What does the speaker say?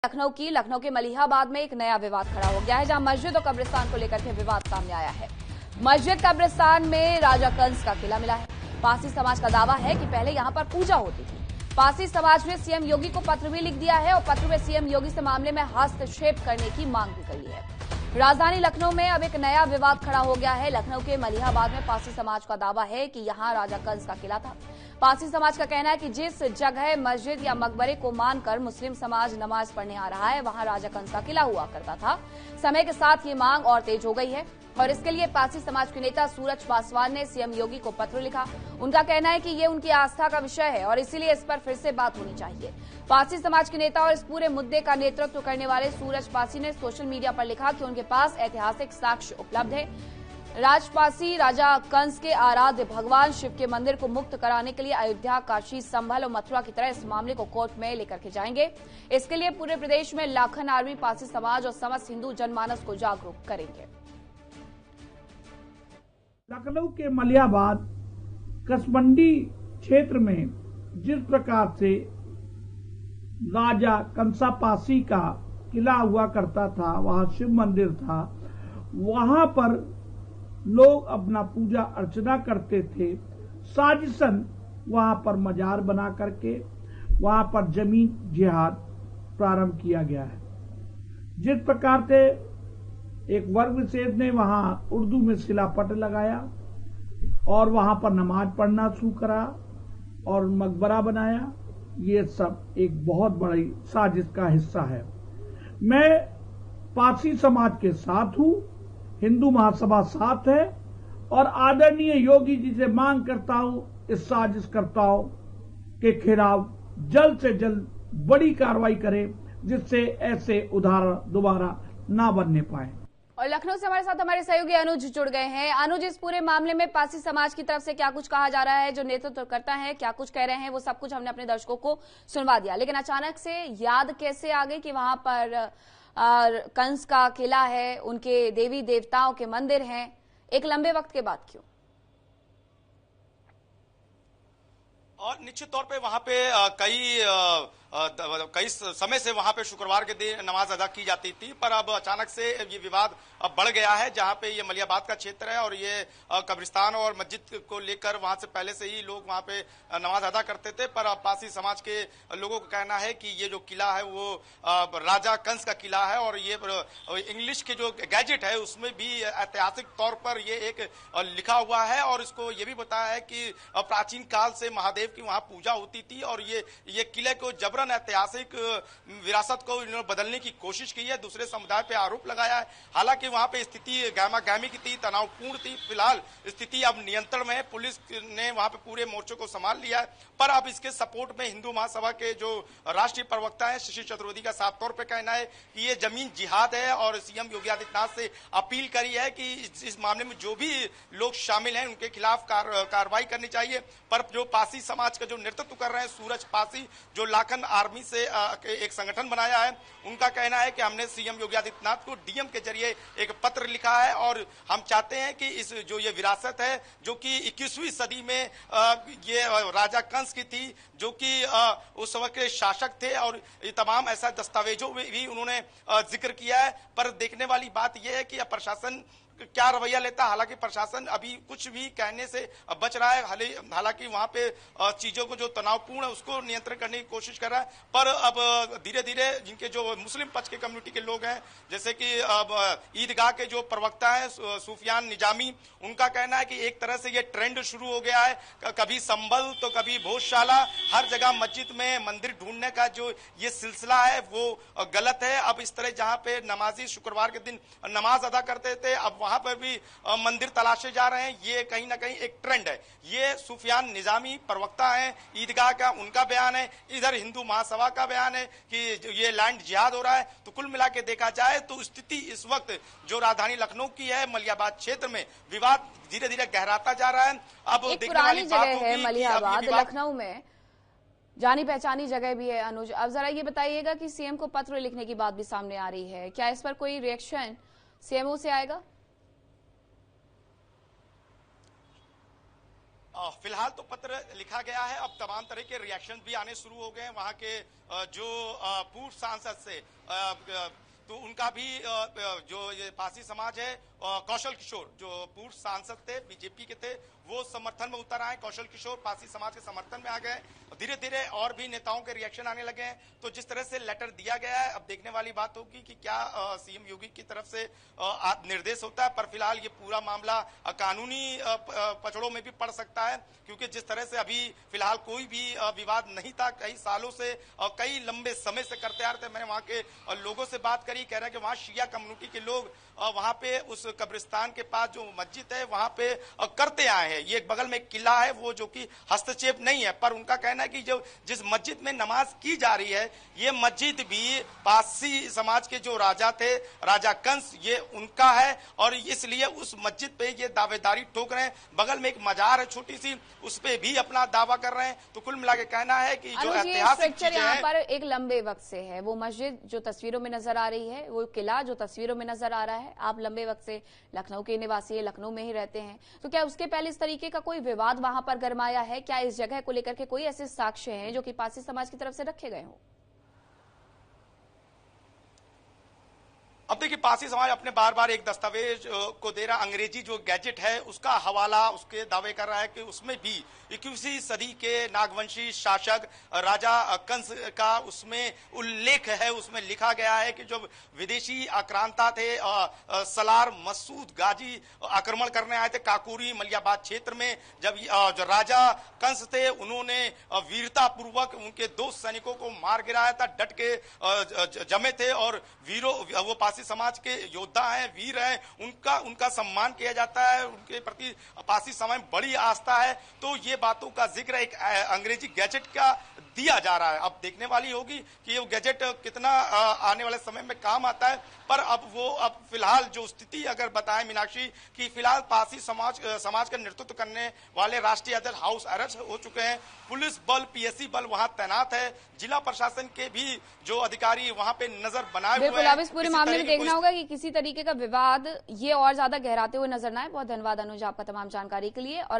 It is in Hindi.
लखनऊ के मलिहाबाद में एक नया विवाद खड़ा हो गया है, जहां मस्जिद और कब्रिस्तान को लेकर के विवाद सामने आया है। मस्जिद कब्रिस्तान में राजा कंस का किला मिला है। पारसी समाज का दावा है कि पहले यहां पर पूजा होती थी। पारसी समाज ने सीएम योगी को पत्र भी लिख दिया है और पत्र में सीएम योगी से मामले में हस्तक्षेप करने की मांग भी करी है। राजधानी लखनऊ में अब एक नया विवाद खड़ा हो गया है। लखनऊ के मलिहाबाद में पारसी समाज का दावा है कि यहां राजा कंस का किला था। पारसी समाज का कहना है कि जिस जगह मस्जिद या मकबरे को मानकर मुस्लिम समाज नमाज पढ़ने आ रहा है, वहां राजा कंस का किला हुआ करता था। समय के साथ ये मांग और तेज हो गई है और इसके लिए पारसी समाज के नेता सूरज पासवान ने सीएम योगी को पत्र लिखा। उनका कहना है कि ये उनकी आस्था का विषय है और इसीलिए इस पर फिर से बात होनी चाहिए। पारसी समाज के नेता और इस पूरे मुद्दे का नेतृत्व करने वाले सूरज पासी ने सोशल मीडिया पर लिखा कि उनके पास ऐतिहासिक साक्ष्य उपलब्ध है। राजपासी राजा कंस के आराध्य भगवान शिव के मंदिर को मुक्त कराने के लिए अयोध्या, काशी, संभल और मथुरा की तरह इस मामले को कोर्ट में लेकर के जाएंगे। इसके लिए पूरे प्रदेश में लाखन आर्मी पारसी समाज और समस्त हिंदू जनमानस को जागरूक करेंगे। लखनऊ के मलिहाबाद कसमंडी क्षेत्र में जिस प्रकार से राजा कंसापासी का किला हुआ करता था, वहां शिव मंदिर था, वहां पर लोग अपना पूजा अर्चना करते थे। साजिशन वहां पर मजार बना करके वहां पर जमीन जिहाद प्रारंभ किया गया है। जिस प्रकार से एक वर्ग विशेष ने वहां उर्दू में शिलापट लगाया और वहां पर नमाज पढ़ना शुरू करा और मकबरा बनाया, ये सब एक बहुत बड़ी साजिश का हिस्सा है। मैं पारसी समाज के साथ हूं, हिंदू महासभा साथ है और आदरणीय योगी जी से मांग करता हूं इस साजिशकर्ताओं के खिलाफ जल्द से जल्द बड़ी कार्रवाई करें, जिससे ऐसे उदाहरण दोबारा ना बनने पाए। और लखनऊ से हमारे साथ हमारे सहयोगी अनुज जुड़ गए हैं। अनुज, इस पूरे मामले में पारसी समाज की तरफ से क्या कुछ कहा जा रहा है, जो नेतृत्व करता है क्या कुछ कह रहे हैं, वो सब कुछ हमने अपने दर्शकों को सुनवा दिया, लेकिन अचानक से याद कैसे आ गई कि वहां पर कंस का किला है, उनके देवी देवताओं के मंदिर हैं, एक लंबे वक्त के बाद क्यों? और निश्चित तौर पे वहां पे कई समय से वहां पे शुक्रवार के दिन नमाज अदा की जाती थी, पर अब अचानक से ये विवाद अब बढ़ गया है। जहां पे ये मलिहाबाद का क्षेत्र है और ये कब्रिस्तान और मस्जिद को लेकर वहां से पहले से ही लोग वहां पे नमाज अदा करते थे, पर अब पारसी समाज के लोगों का कहना है कि ये जो किला है वो राजा कंस का किला है और ये इंग्लिश के जो गैजेट है उसमें भी ऐतिहासिक तौर पर ये एक लिखा हुआ है और इसको ये भी बताया है कि प्राचीन काल से महादेव की वहां पूजा होती थी और ये किले को जबरन ऐतिहासिक विरासत को इन्होंने बदलने की कोशिश की है, दूसरे समुदाय पे आरोप लगाया है। हालांकि वहां पे स्थिति गहमा गहमी की थी, तनावपूर्ण थी। फिलहाल स्थिति अब नियंत्रण में है, पुलिस ने वहां पे पूरे मोर्चे को संभाल लिया है, पर अब इसके सपोर्ट में हिंदू महासभा के जो राष्ट्रीय प्रवक्ता है शशि चतुर्वेदी का साफ तौर पर कहना है कि ये जमीन जिहाद है और सीएम योगी आदित्यनाथ से अपील करी है कि इस मामले में जो भी लोग शामिल हैं उनके खिलाफ कार्रवाई करनी चाहिए। पर जो पारसी समाज का जो नेतृत्व कर रहे हैं सूरज पासी, जो लाखन आर्मी से एक संगठन बनाया है, उनका कहना है कि हमने सीएम योगी आदित्यनाथ को डीएम के जरिए एक पत्र लिखा है और हम चाहते हैं कि इस जो ये विरासत है जो कि 21वीं सदी में ये राजा कंस की थी, जो कि उस वक्त के शासक थे और ये तमाम ऐसा दस्तावेजों में भी उन्होंने जिक्र किया है। पर देखने वाली बात यह है कि प्रशासन क्या रवैया लेता है। हालांकि प्रशासन अभी कुछ भी कहने से बच रहा है, हालांकि वहां पे चीजों को जो तनावपूर्ण है उसको नियंत्रण करने की कोशिश कर रहा है, पर अब धीरे धीरे जिनके जो मुस्लिम पक्ष के कम्युनिटी के लोग हैं, जैसे कि अब ईदगाह के जो प्रवक्ता है सुफियान निजामी, उनका कहना है कि एक तरह से ये ट्रेंड शुरू हो गया है, कभी संभल तो कभी भोजशाला, हर जगह मस्जिद में मंदिर ढूंढने का जो ये सिलसिला है वो गलत है। अब इस तरह जहां पे नमाजी शुक्रवार के दिन नमाज अदा करते थे, अब वहां पर भी मंदिर तलाशे जा रहे हैं, ये कहीं ना कहीं एक ट्रेंड है। ये सुफियान निजामी प्रवक्ता है ईदगाह का, उनका बयान है, इधर हिंदू महासभा का बयान है कि ये लैंड जिहाद हो रहा है। तो कुल मिला के देखा जाए तो स्थिति इस वक्त जो राजधानी लखनऊ की है, मलिहाबाद क्षेत्र में विवाद धीरे धीरे गहराता जा रहा है। अब एक पुरानी जगह है मलिहाबाद, लखनऊ में जानी पहचानी जगह भी है। अनुज, अब जरा ये बताइएगा कि सीएम को पत्र लिखने की बात भी सामने आ रही है, क्या इस पर कोई रिएक्शन सीएमओ से आएगा? फिलहाल तो पत्र लिखा गया है, अब तमाम तरह के रिएक्शन भी आने शुरू हो गए हैं वहां के जो पूर्व सांसद से, तो उनका भी जो ये पासी समाज है, कौशल किशोर जो पूर्व सांसद थे, बीजेपी के थे, वो समर्थन में उतर आए। कौशल किशोर पासी समाज के समर्थन में आ गए। धीरे धीरे और भी नेताओं के रिएक्शन आने लगे हैं। तो जिस तरह से लेटर दिया गया है, अब देखने वाली बात होगी कि क्या सीएम योगी की तरफ से निर्देश होता है। पर फिलहाल ये पूरा मामला कानूनी पचड़ों में भी पड़ सकता है, क्योंकि जिस तरह से अभी फिलहाल कोई भी विवाद नहीं था, कई सालों से और कई लंबे समय से करते आ रहे थे। मैंने वहां के लोगों से बात करी, कह रहे हैं कि वहां शिया कम्युनिटी के लोग वहां पे उस कब्रिस्तान के पास जो मस्जिद है वहां पे करते आए हैं। ये बगल में एक किला है, वो जो कि हस्तक्षेप नहीं है, पर उनका कहना है कि जो जिस मस्जिद में नमाज की जा रही है, ये मस्जिद भी पासी समाज के जो राजा थे, राजा कंस, ये उनका है और इसलिए उस मस्जिद पे ये दावेदारी ठोक रहे हैं। बगल में एक मजार है छोटी सी, उस पे भी अपना दावा कर रहे हैं। तो कुल मिला के कहना है कि जो ऐतिहासिक चीजें यहाँ पर एक लंबे वक्त से है, वो मस्जिद जो तस्वीरों में नजर आ रही है, वो किला जो तस्वीरों में नजर आ रहा है, आप लंबे वक्त से लखनऊ के निवासी है, लखनऊ में ही रहते हैं, तो क्या उसके पहले इस तरीके का कोई विवाद वहां पर गरमाया है? क्या इस जगह को लेकर के कोई ऐसे साक्ष्य हैं जो कि पासी समाज की तरफ से रखे गए हों? अब देखिए, पासी समाज अपने बार बार एक दस्तावेज को दे रहा, अंग्रेजी जो गैजेट है उसका हवाला उसके दावे कर रहा है कि उसमें भी 21वीं सदी के नागवंशी शासक राजा कंस का उसमें उल्लेख है। उसमें लिखा गया है कि जो विदेशी आक्रांता थे, सलार मसूद गाजी आक्रमण करने आए थे काकोरी मलियाबाद क्षेत्र में। जब जो राजा कंस थे, उन्होंने वीरता पूर्वक उनके 2 सैनिकों को मार गिराया था, डट के जमे थे और वीरों, वो पासी समाज के योद्धा हैं, वीर हैं, उनका सम्मान किया जाता है, उनके प्रति पासी समाज में बड़ी आस्था है। तो ये बातों का जिक्र एक अंग्रेजी गैजेट का दिया जा रहा है। अब देखने वाली होगी कि ये गैजेट कितना आने वाले समय में काम आता है। पर अब फिलहाल जो स्थिति अगर बताएं मीनाक्षी, कि फिलहाल पासी समाज का नेतृत्व करने वाले राष्ट्रीय अध्यक्ष हाउस अरेस्ट हो चुके हैं। पुलिस बल, पीएससी बल वहां तैनात है। जिला प्रशासन के भी जो अधिकारी वहां पे नजर बनाए हुए हैं। अब इस पूरे मामले में देखना होगा कि किसी तरीके का विवाद ये और ज्यादा गहराते हुए नजर ना आए। बहुत धन्यवाद अनुज आपका तमाम जानकारी के लिए। और